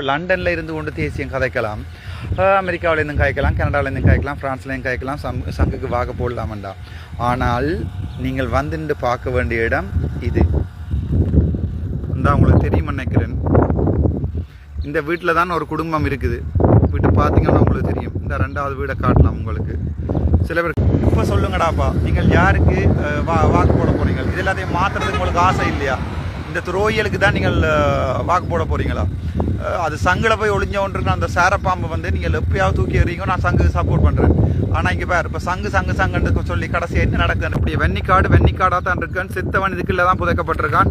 லண்டனில் இருந்து கொண்டு தேசியம் கதைக்கலாம், அமெரிக்காவிலேருந்தும் கதைக்கலாம், கனடாவிலேருந்தும் கதைக்கலாம், ஃப்ரான்ஸ்லேயும் கதைக்கலாம், சங்குக்கு வாக போடலாமண்டா. ஆனால் நீங்கள் வந்துட்டு பார்க்க வேண்டிய இடம் இது. இந்த உங்களுக்கு தெரியும் நினைக்கிறேன். இந்த வீட்டில் தான் ஒரு குடும்பம் இருக்குது. வீட்டு பார்த்தீங்கன்னா உங்களுக்கு தெரியும். இந்த 2வது வீடை காட்டலாம் உங்களுக்கு. சில பேர் இப்போ சொல்லுங்கடாப்பா, நீங்கள் யாருக்கு வாக்கு போட போகிறீங்க? இது எல்லாத்தையும் மாற்றுறதுக்கு உங்களுக்கு ஆசை இல்லையா? இந்த துரோகிகளுக்கு தான் நீங்கள் வாக்கு போட போகிறீங்களா? அது சங்கில் போய் ஒளிஞ்சவன்றிருக்க அந்த சேரப்பாம்பை வந்து நீங்கள் எப்பயாவது தூக்கி எறிங்க, நான் சங்குக்கு சப்போர்ட் பண்ணுறேன். ஆனால் இங்கே பேர் இப்போ சங்குன்னு சொல்லி கடைசி என்ன நடக்குது? இப்படி வெண்ணிக்காடாக தான் இருக்கான். செத்தவன் இதுக்குள்ள தான் புதைக்கப்பட்டிருக்கான்.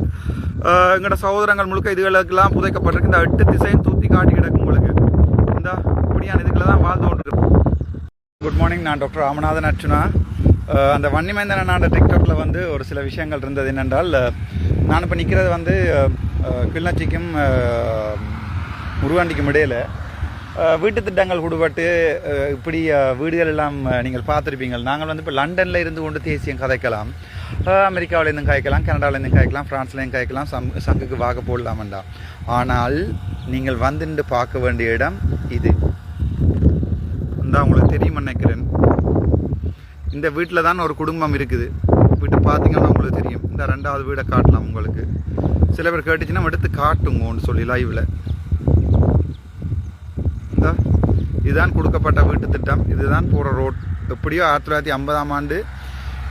எங்களோட சகோதரங்கள் முழுக்க இதுகளுக்கெல்லாம் புதைக்கப்பட்டிருக்கு. இந்த 8 திசையும் தூத்தி காட்டி கிடக்கும் உங்களுக்கு. இந்த இப்படியான இதுக்குள்ள தான் வாழ்ந்து கொண்டிருக்கு. குட் மார்னிங், நான் டாக்டர் ராமநாதன் அர்ச்சுனா. அந்த வன்னிமைந்தன நாட டிக்டாக்ல வந்து ஒரு சில விஷயங்கள் இருந்தது. என்னென்றால், நான் இப்போ நிற்கிறது வந்து கிளிநொச்சிக்கும் முருகாண்டிக்கும் இடையில் வீட்டு திட்டங்கள் கொடுபட்டு இப்படி வீடுகள் எல்லாம் நீங்கள் பார்த்துருப்பீங்க. நாங்கள் வந்து இப்போ லண்டனில் இருந்து கொண்டு தேசியம் கதைக்கலாம், அமெரிக்காவிலேருந்தும் கதைக்கலாம், கனடாவிலேருந்தும் கதைக்கலாம், ஃப்ரான்ஸ்லேயும் கதைக்கலாம், சங்குக்கு வாக போடலாமண்டா. ஆனால் நீங்கள் வந்துட்டு பார்க்க வேண்டிய இடம் இது. இந்த உங்களுக்கு தெரியும் நினைக்கிறேன். இந்த வீட்டில் தான் ஒரு குடும்பம் இருக்குது. வீட்டு பார்த்தீங்கன்னா உங்களுக்கு தெரியும். இந்த 2வது வீடை காட்டலாம் உங்களுக்கு. சில பேர் கேட்டுச்சுன்னா எடுத்து காட்டுங்கன்னு சொல்லி லைவில். இந்த இதுதான் கொடுக்கப்பட்ட வீட்டு திட்டம். இதுதான் போகிற ரோட். எப்படியோ 1950ஆம் ஆண்டு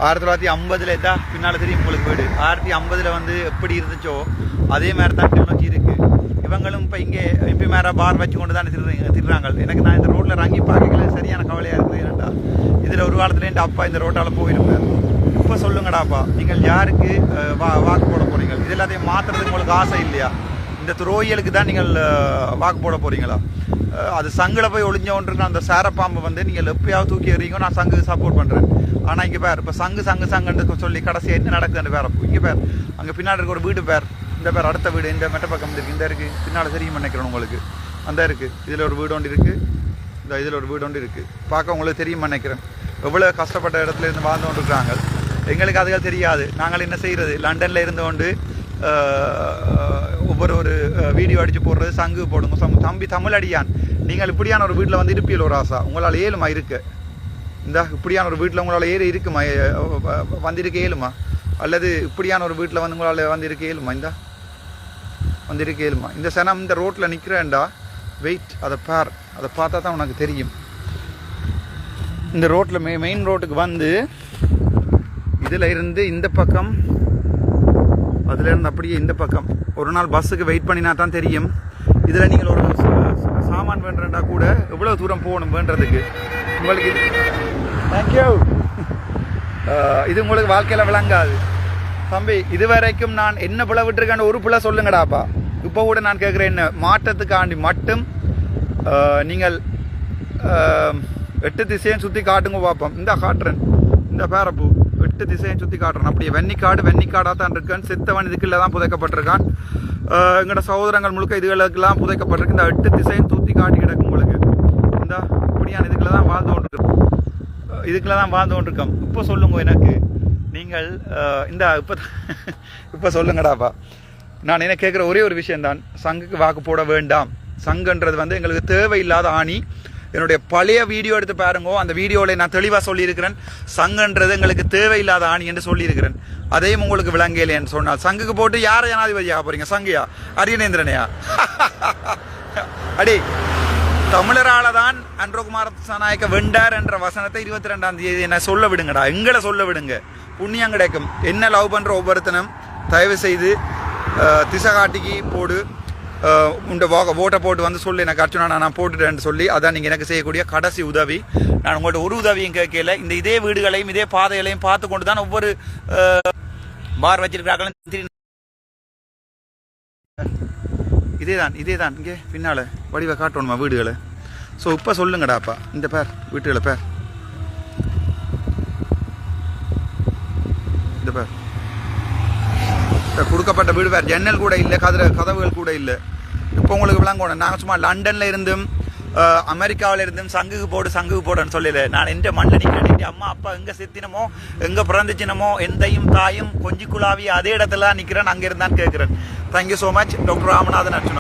1950 தான் பின்னால் தெரியும் உங்களுக்கு வீடு. 1950 வந்து எப்படி இருந்துச்சோ அதே மாதிரி தான் கிளிநொச்சி இருக்குது. இவங்களும் இப்போ இங்கே எம்பி மேரா பார் வச்சு கொண்டு தான் திடுறாங்க. எனக்கு நான் இந்த ரோட்டில் இறங்கி பார்க்கல சரியான கவலையாக இருக்குது. ஏன்டா இதில் ஒரு காலத்துல என் அப்பா இந்த ரோட்டால் போயிருப்பார். இப்போ சொல்லுங்கடாப்பா, நீங்கள் யாருக்கு வாக்கு போட போகிறீங்க? இது எல்லாத்தையும் மாற்றுறதுக்கு உங்களுக்கு ஆசை இல்லையா? இந்த துரோகிகளுக்கு தான் நீங்கள் வாக்கு போட போகிறீங்களா? அது சங்கில் போய் ஒளிஞ்சவன்றிருக்க அந்த சேரப்பாம்பை வந்து நீங்கள் எப்பயாவது தூக்கி எறிங்க, நான் சங்குக்கு சப்போர்ட் பண்ணுறேன். ஆனால் இங்கே பேர் இப்போ சங்குன்னு சொல்லி கடைசி என்ன நடக்குதுன்னு பேர். இங்கே பேர் அங்கே பின்னாடி இருக்க ஒரு வீடு பேர். இந்த பேர் அடுத்த வீடு இந்த மெட்ட பக்கம் இருக்குது. இந்த இருக்குது பின்னால் தெரியும் நினைக்கிறேன் உங்களுக்கு. அந்த இருக்குது. இதில் ஒரு வீடு ஒன்று இருக்குது. இந்த இதில் ஒரு வீடு ஒன்று இருக்குது. பார்க்க உங்களுக்கு தெரியும் நினைக்கிறேன். எவ்வளோ கஷ்டப்பட்ட இடத்துல இருந்து வாழ்ந்து கொண்டு இருக்கிறாங்க. எங்களுக்கு அதுகள் தெரியாது. நாங்கள் என்ன செய்கிறது? லண்டனில் இருந்து கொண்டு ஒவ்வொரு வீடியோ அடித்து போடுறது, சங்கு போடுங்க. தம்பி தமிழடியான், நீங்கள் இப்படியான ஒரு வீட்டில் வந்து இருப்பீள் ஒரு ஆசா உங்களால் ஏழுமா இருக்க? இந்த இப்படியான ஒரு வீட்டில் உங்களால் இருக்குமா? வந்திருக்க ஏழுமா? அல்லது இப்படியான ஒரு வீட்டில் வந்து உங்களால் வந்து இருக்க ஏழுமா? இந்த வந்திருக்க ஏழுமா? இந்த சனம் இந்த ரோட்டில் நிற்கிறேன்டா, வெயிட், அதை பார். அதை பார்த்தா தான் உனக்கு தெரியும். இந்த ரோட்டில் மெயின் ரோட்டுக்கு வந்து இதில் இருந்து இந்த பக்கம், அதுலேருந்து அப்படியே இந்த பக்கம் ஒரு நாள் பஸ்ஸுக்கு வெயிட் பண்ணினா தான் தெரியும். இதில் நீங்கள் ஒரு சாமான் வேண்டுறா கூட எவ்வளோ தூரம் போகணும் வேண்டுறதுக்கு உங்களுக்கு. தேங்க்யூ. இது உங்களுக்கு வாழ்க்கையில் விளங்காது தம்பி. இதுவரைக்கும் நான் என்ன பிள்ளை விட்டுருக்கேன்னு ஒரு பிள்ளை சொல்லுங்கடாப்பா. இப்போ கூட நான் கேட்குறேன், என்ன மாற்றத்துக்காண்டி மட்டும் நீங்கள் 8 திசையும் சுற்றி காட்டுங்க பார்ப்போம். இந்த காட்டுறேன், இந்த பேரப்பூ 8 திசையும் சுற்றி காட்டுறேன். அப்படியே வெண்ணிக்காடாக தான் இருக்கான். செத்தவன் இதுக்குள்ள தான் புதைக்கப்பட்டிருக்கான். எங்களோட சகோதரங்கள் முழுக்க இதுகளுக்கெல்லாம் புதைக்கப்பட்டிருக்கு. இந்த 8 திசையும் தூத்தி காட்டி கிடக்கும் உங்களுக்கு. இந்த இப்படியான இதுக்குள்ள தான் வாழ்ந்து கொண்டிருக்கோம். இப்போ சொல்லுங்க எனக்கு, நீங்கள் இந்த இப்போ சொல்லுங்கடாப்பா. நான் என்ன கேட்குற ஒரே ஒரு விஷயம்தான், சங்குக்கு வாக்கு போட வேண்டாம். சங்குன்றது வந்து எங்களுக்கு தேவையில்லாத ஆணி. என்னுடைய பழைய வீடியோ எடுத்து பாருங்கோ. அந்த வீடியோவில் நான் தெளிவாக சொல்லியிருக்கிறேன், சங்குன்றது எங்களுக்கு தேவையில்லாத ஆணி என்று சொல்லியிருக்கிறேன். அதையும் உங்களுக்கு விளங்கலைன்னு சொன்னால், சங்குக்கு போட்டு யாரை ஜனாதிபதியாக போறீங்க? சங்கியா? அரியநேந்திரனையா? அடி தமிழரால தான் அன்றகுமார சனாயக்க வெண்டார் என்ற வசனத்தை 22ஆம் தேதி என்ன சொல்ல விடுங்கடா. எங்களை சொல்ல விடுங்க, புண்ணியம் கிடைக்கும். என்ன லவ் பண்ணுற ஒவ்வொருத்தனும் தயவு செய்து திசை காட்டிக்கு போடு, உண்ட ஓட்டை போட்டு வந்து சொல்லி எனக்கு அர்ச்சனா நான் போட்டுட்டேன்னு சொல்லி. அதான் நீங்கள் எனக்கு செய்யக்கூடிய கடைசி உதவி. நான் உங்கள்கிட்ட ஒரு உதவியும் கேட்கல. இதே வீடுகளையும் இதே பாதைகளையும் பார்த்து கொண்டு தான் ஒவ்வொரு பார் வச்சிருக்கிறார்கள். இதே தான் இங்கே பின்னால் வடிவை காட்டணுமா வீடுகளை? ஸோ இப்போ சொல்லுங்கடாப்பா, இந்த பேர் வீட்டுகளை பேர், இந்த பேர் கொடுக்கப்பட்ட வீடு பேர். ஜன்னல் கூட இல்லை, கதவுகள் கூட இல்லை. இப்போ உங்களுக்கு விளங்கணும். நாங்கள் சும்மா லண்டனில் இருந்தும் அமெரிக்காவில் இருந்தும் சங்குக்கு போடுன்னு சொல்லல. நான் எந்த மண்ணில் நிற்கிறேன். என் அம்மா அப்பா எங்கே செத்தினமோ எங்கே பிறந்துச்சினமோ எந்தையும் தாயும் கொஞ்சி குழாவி அதே இடத்துல நிற்கிறேன். அங்கே இருந்தான்னு கேட்குறேன். Thank you so much doctor Ramanathan Archana.